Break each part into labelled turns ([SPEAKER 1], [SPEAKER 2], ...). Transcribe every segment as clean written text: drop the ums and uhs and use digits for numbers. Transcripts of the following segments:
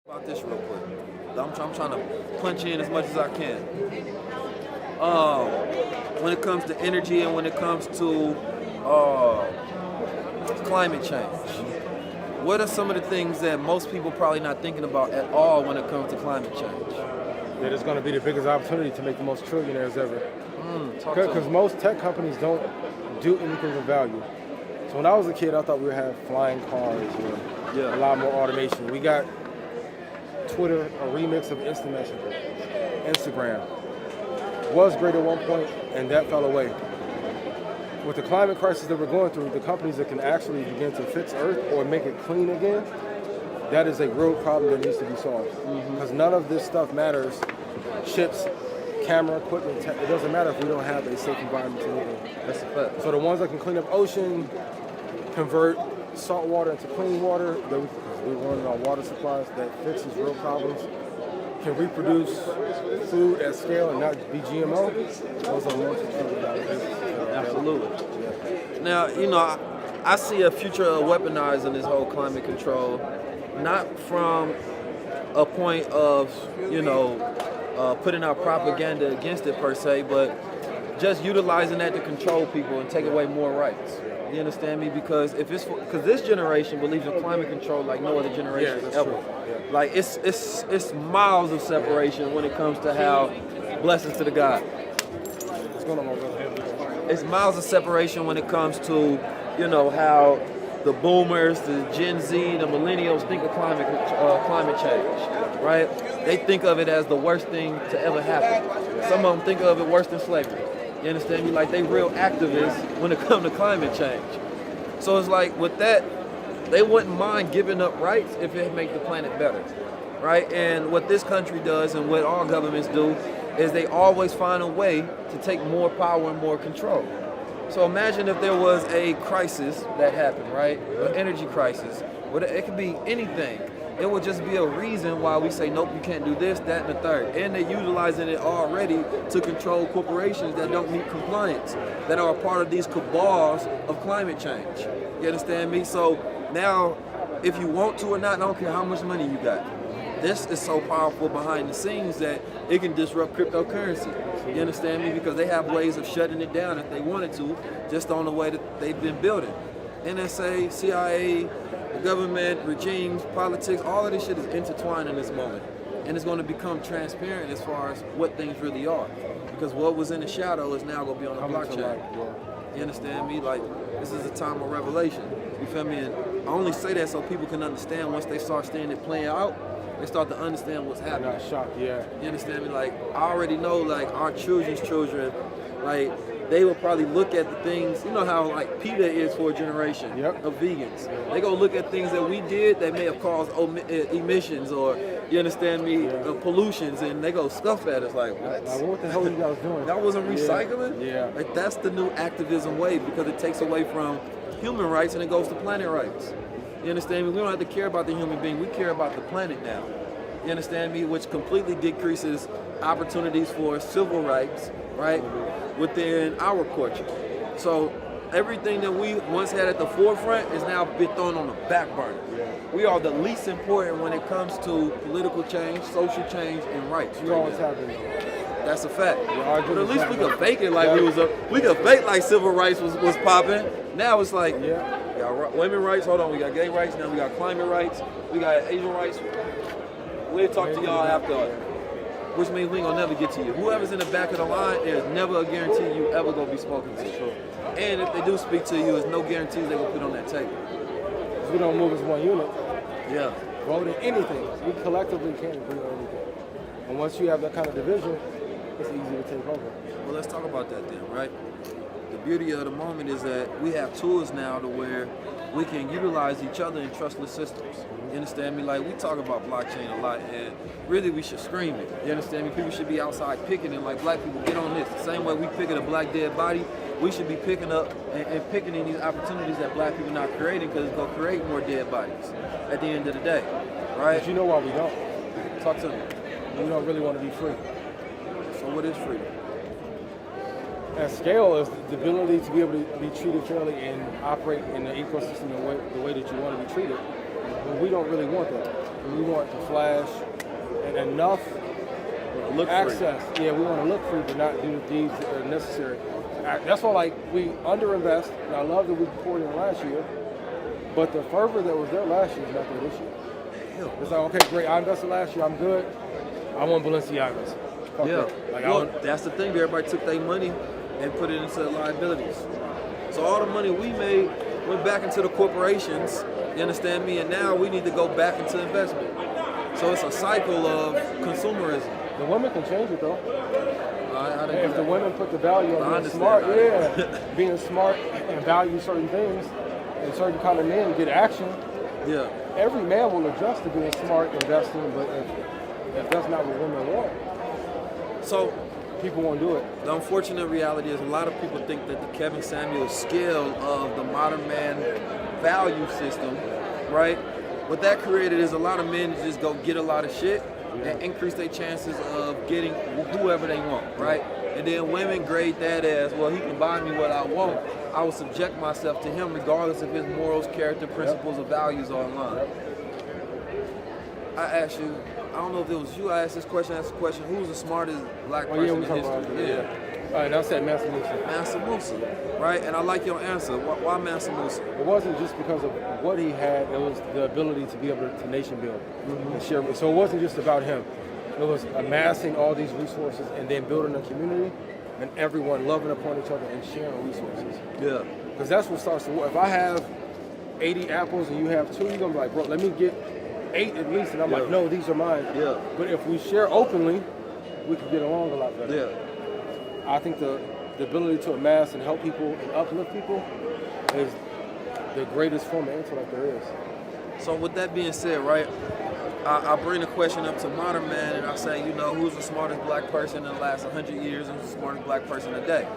[SPEAKER 1] About this real quick. I'm trying to punch in as much as I can. When it comes to energy and when it comes to climate change, what are some of the things that most people probably not thinking about at all when it comes to climate change?
[SPEAKER 2] That it's going to be the biggest opportunity to make the most trillionaires ever. Because most tech companies don't do anything of value. So when I was a kid, I thought we would have flying cars or a lot more automation. We got Twitter, a remix of instant messenger. Instagram was great at one point, and that fell away. With the climate crisis that we're going through, the companies that can actually begin to fix Earth or make it clean again, that is a real problem that needs to be solved. Because none of this stuff matters. Chips, camera equipment, it doesn't matter if we don't have a safe environment to live in.
[SPEAKER 1] That's a fact.
[SPEAKER 2] So the ones that can clean up ocean, convert salt water into clean water, that we're running on water supplies, that fixes real problems, can reproduce food at scale and not be GMO, those are multi-trillion-dollar
[SPEAKER 1] Absolutely. Now, I see a future of weaponizing this whole climate control, not from a point of, putting out propaganda against it per se, but just utilizing that to control people and take away more rights. You understand me? Because because this generation believes in climate control like no other generation ever.
[SPEAKER 2] Yeah.
[SPEAKER 1] Like it's miles of separation when it comes to how blessings to the God.
[SPEAKER 2] What's going on, my brother?
[SPEAKER 1] It's miles of separation when it comes to how the boomers, the Gen Z, the millennials think of climate change, right? They think of it as the worst thing to ever happen. Some of them think of it worse than slavery. You understand me? Like, they real activists when it comes to climate change. So it's like, with that, they wouldn't mind giving up rights if it make the planet better, right? And what this country does and what all governments do is they always find a way to take more power and more control. So imagine if there was a crisis that happened, right? An energy crisis. It could be anything. It would just be a reason why we say, nope, you can't do this, that, and the third. And they're utilizing it already to control corporations that don't meet compliance, that are a part of these cabals of climate change. You understand me? So now, if you want to or not, I don't care how much money you got. This is so powerful behind the scenes that it can disrupt cryptocurrency. You understand me? Because they have ways of shutting it down if they wanted to, just on the way that they've been building. NSA, CIA, the government, regimes, politics, all of this shit is intertwined in this moment. And it's going to become transparent as far as what things really are. Because what was in the shadow is now going to be on the blockchain. You understand me? Like, this is a time of revelation. You feel me? And I only say that so people can understand once they start seeing it playing out, they start to understand what's happening.
[SPEAKER 2] Not shocked, yeah.
[SPEAKER 1] You understand me? Like, I already know, like, our children's children, like, they will probably look at the things, you know how like PETA is for a generation of vegans. They go look at things that we did that may have caused emissions or, you understand me, pollutions, and they go scuff at us like, what?
[SPEAKER 2] What the hell are you guys doing?
[SPEAKER 1] That wasn't recycling?
[SPEAKER 2] Yeah.
[SPEAKER 1] Like, that's the new activism wave, because it takes away from human rights and it goes to planet rights. You understand me? We don't have to care about the human being, we care about the planet now. You understand me? Which completely decreases opportunities for civil rights, right, within our culture. So everything that we once had at the forefront is now been thrown on the back burner. We are the least important when it comes to political change, social change, and rights.
[SPEAKER 2] You always have been.
[SPEAKER 1] That's a fact. But at least we could fake it like we could fake like civil rights was popping. Now it's like, we got women rights, hold on, we got gay rights, now we got climate rights, we got Asian rights. We'll talk to y'all after, which means we ain't gonna never get to you. Whoever's in the back of the line, there's never a guarantee you ever gonna be spoken to. And if they do speak to you, there's no guarantees they gonna put on that table.
[SPEAKER 2] Because we don't move as one unit.
[SPEAKER 1] Yeah.
[SPEAKER 2] Voting anything. We collectively can't agree on anything. And once you have that kind of division, it's easy to take over.
[SPEAKER 1] Well, let's talk about that then, right? The beauty of the moment is that we have tools now to where we can utilize each other in trustless systems. You understand me? Like, we talk about blockchain a lot, and really we should scream it. You understand me? People should be outside picketing, like, black people, get on this. The same way we picket a black dead body, we should be picking up and picketing these opportunities that black people are not creating, because it's going to create more dead bodies at the end of the day, right?
[SPEAKER 2] But you know why we don't?
[SPEAKER 1] Talk to me.
[SPEAKER 2] We don't really want to be free.
[SPEAKER 1] So what is freedom?
[SPEAKER 2] At scale is the ability to be able to be treated fairly and operate in the ecosystem the way that you want to be treated. But we don't really want that. We want to flash and enough
[SPEAKER 1] Look
[SPEAKER 2] access. Free. Yeah, we want to look free, but not do the deeds that are necessary. That's why, like, we underinvest, and I love that we poured in last year, but the fervor that was there last year is not there this year. It's like, okay, great, I invested last year, I'm good. I want Balenciagas.
[SPEAKER 1] Like, that's the thing. Everybody took their money and put it into liabilities. So all the money we made went back into the corporations, you understand me? And now we need to go back into investment. So it's a cycle of consumerism.
[SPEAKER 2] The women can change it though. If the women put the value on being smart, being smart and value certain things, and certain kind of men get action, every man will adjust to being smart, investing, but if that's not what women want,
[SPEAKER 1] so
[SPEAKER 2] people won't do it.
[SPEAKER 1] The unfortunate reality is a lot of people think that the Kevin Samuels scale of the modern man value system, right? What that created is a lot of men just go get a lot of shit and increase their chances of getting whoever they want, right? And then women grade that as, well, he can buy me what I want. I will subject myself to him regardless of his morals, character, principles, or values are in line. I asked you, I don't know if it was you, I asked this question, who's the smartest black person in history?
[SPEAKER 2] All right, I said Mansa Musa.
[SPEAKER 1] Mansa Musa, right? And I like your answer. Why Mansa Musa?
[SPEAKER 2] It wasn't just because of what he had, it was the ability to be able to nation build and share. So it wasn't just about him. It was amassing all these resources and then building a community and everyone loving upon each other and sharing resources.
[SPEAKER 1] Yeah.
[SPEAKER 2] Because that's what starts to work. If I have 80 apples and you have 2, you're going to be like, bro, let me get 8 at least. And I'm like, no, these are mine.
[SPEAKER 1] Yeah.
[SPEAKER 2] But if we share openly, we can get along a lot better.
[SPEAKER 1] Yeah.
[SPEAKER 2] I think the ability to amass and help people and uplift people is the greatest form of intellect there is.
[SPEAKER 1] So with that being said, right, I bring the question up to modern man and I say, who's the smartest black person in the last 100 years and who's the smartest black person today?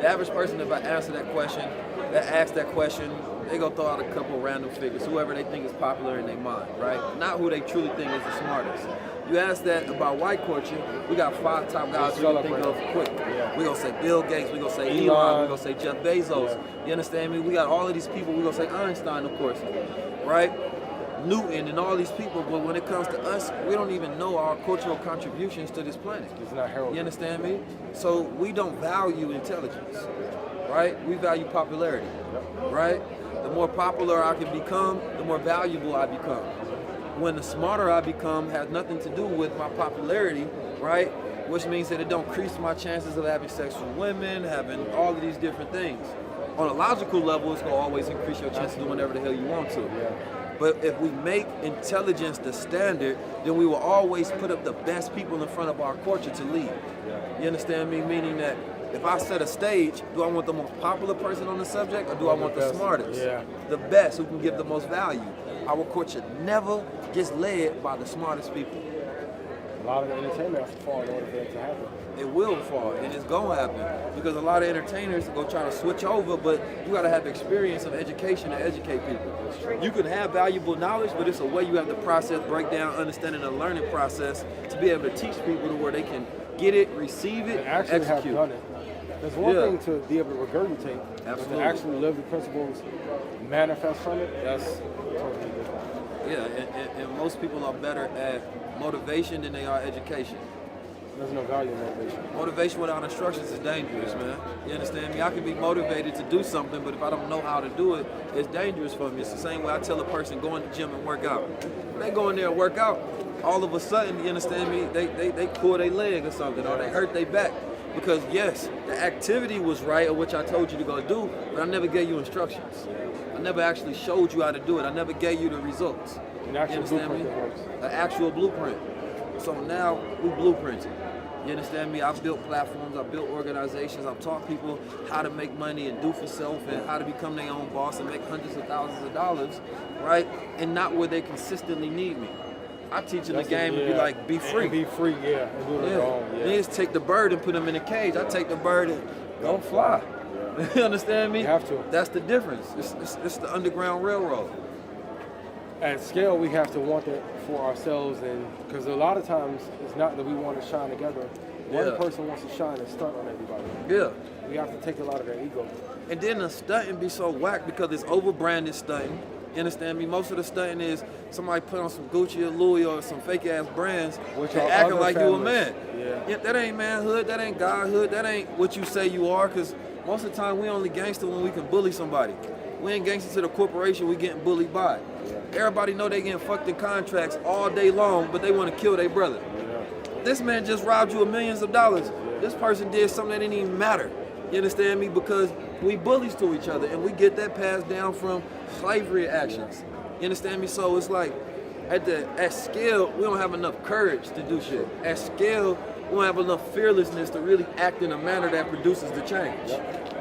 [SPEAKER 1] The average person, if I answer that question, they go throw out a couple random figures, whoever they think is popular in their mind, right? Not who they truly think is the smartest. You ask that about white culture, we got 5 top guys we can think of quick. We're going to say Bill Gates, we're going to say Elon, we're going to say Jeff Bezos. You understand me? We got all of these people, we're going to say Einstein, of course, right? Newton and all these people, but when it comes to us, we don't even know our cultural contributions to this planet.
[SPEAKER 2] It's not heralded.
[SPEAKER 1] You understand me? So we don't value intelligence, right? We value popularity, right? The more popular I can become, the more valuable I become. When the smarter I become has nothing to do with my popularity, right? Which means that it don't increase my chances of having sex with women, having all of these different things. On a logical level, it's gonna always increase your chances of doing whatever the hell you want to. But if we make intelligence the standard, then we will always put up the best people in front of our culture to lead. You understand me? Meaning that if I set a stage, do I want the most popular person on the subject or do I want the smartest? The best, who can give the most value. Our culture never gets led by the smartest people.
[SPEAKER 2] A lot of the entertainment has to fall in order for it to happen.
[SPEAKER 1] It will fall, and it's gonna happen because a lot of entertainers go try to switch over, but you gotta have experience of education to educate people. You can have valuable knowledge, but it's a way you have to process, break down, understanding the learning process to be able to teach people to where they can get it, receive it,
[SPEAKER 2] and actually
[SPEAKER 1] execute.
[SPEAKER 2] Have done it. There's one thing to be able to regurgitate, but to actually live the principles, manifest from it, that's totally different.
[SPEAKER 1] Yeah, and most people are better at motivation than they are education.
[SPEAKER 2] There's no value in motivation.
[SPEAKER 1] Motivation without instructions is dangerous, man. You understand me? I can be motivated to do something, but if I don't know how to do it, it's dangerous for me. It's the same way I tell a person, go in the gym and work out. When they go in there and work out, all of a sudden, you understand me, they pull their leg or something, or they hurt their back. Because yes, the activity was right, or which I told you to go do, but I never gave you instructions. I never actually showed you how to do it. I never gave you the results.
[SPEAKER 2] An actual blueprint that works.
[SPEAKER 1] An actual blueprint. So now we blueprinting. You understand me? I've built platforms, I've built organizations, I've taught people how to make money and do for self and how to become their own boss and make hundreds of thousands of dollars, right? And not where they consistently need me. I teach them the game and be like, be free.
[SPEAKER 2] And be free, and do it on your own.
[SPEAKER 1] They just take the bird and put them in a cage. I take the bird and don't fly. You understand me?
[SPEAKER 2] You have to.
[SPEAKER 1] That's the difference. It's the Underground Railroad.
[SPEAKER 2] At scale, we have to want that for ourselves, and because a lot of times it's not that we want to shine together. One person wants to shine and stunt on everybody.
[SPEAKER 1] Yeah.
[SPEAKER 2] We have to take a lot of their ego.
[SPEAKER 1] And then the stunting be so whack because it's over-branded stunting. You understand me? Most of the stunting is somebody put on some Gucci or Louis or some fake-ass brands
[SPEAKER 2] Which
[SPEAKER 1] and
[SPEAKER 2] are
[SPEAKER 1] acting
[SPEAKER 2] other
[SPEAKER 1] like you a
[SPEAKER 2] families.
[SPEAKER 1] man.
[SPEAKER 2] Yeah.
[SPEAKER 1] That ain't manhood. That ain't godhood. That ain't what you say you are, because most of the time we only gangster when we can bully somebody. We ain't gangster to the corporation we getting bullied by.
[SPEAKER 2] Yeah.
[SPEAKER 1] Everybody know they getting fucked in contracts all day long, but they want to kill their brother.
[SPEAKER 2] Yeah.
[SPEAKER 1] This man just robbed you of millions of dollars. This person did something that didn't even matter. You understand me? Because we bullies to each other, and we get that passed down from slavery actions. You understand me? So it's like, at scale, we don't have enough courage to do shit. At scale, we don't have enough fearlessness to really act in a manner that produces the change.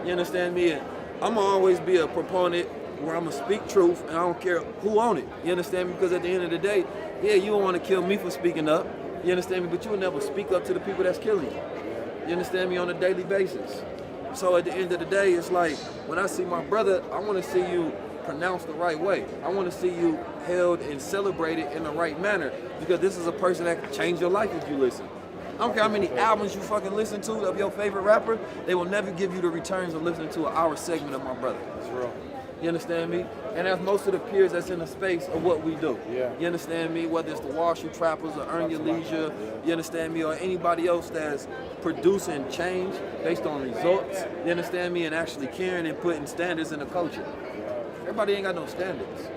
[SPEAKER 1] You understand me? And I'm gonna always be a proponent where I'm gonna speak truth, and I don't care who on it. You understand me? Because at the end of the day, yeah, you don't want to kill me for speaking up. You understand me? But you will never speak up to the people that's killing you. You understand me? On a daily basis. So at the end of the day, it's like, when I see my brother, I want to see you pronounced the right way. I want to see you held and celebrated in the right manner, because this is a person that can change your life if you listen. I don't care how many albums you fucking listen to of your favorite rapper, they will never give you the returns of listening to an hour segment of my brother.
[SPEAKER 2] It's real.
[SPEAKER 1] You understand me? And that's most of the peers that's in the space of what we do.
[SPEAKER 2] Yeah.
[SPEAKER 1] You understand me? Whether it's the Wall Street Trappers or Earn Your Leisure, you understand me? Or anybody else that's producing change based on results, you understand me? And actually caring and putting standards in the culture. Everybody ain't got no standards.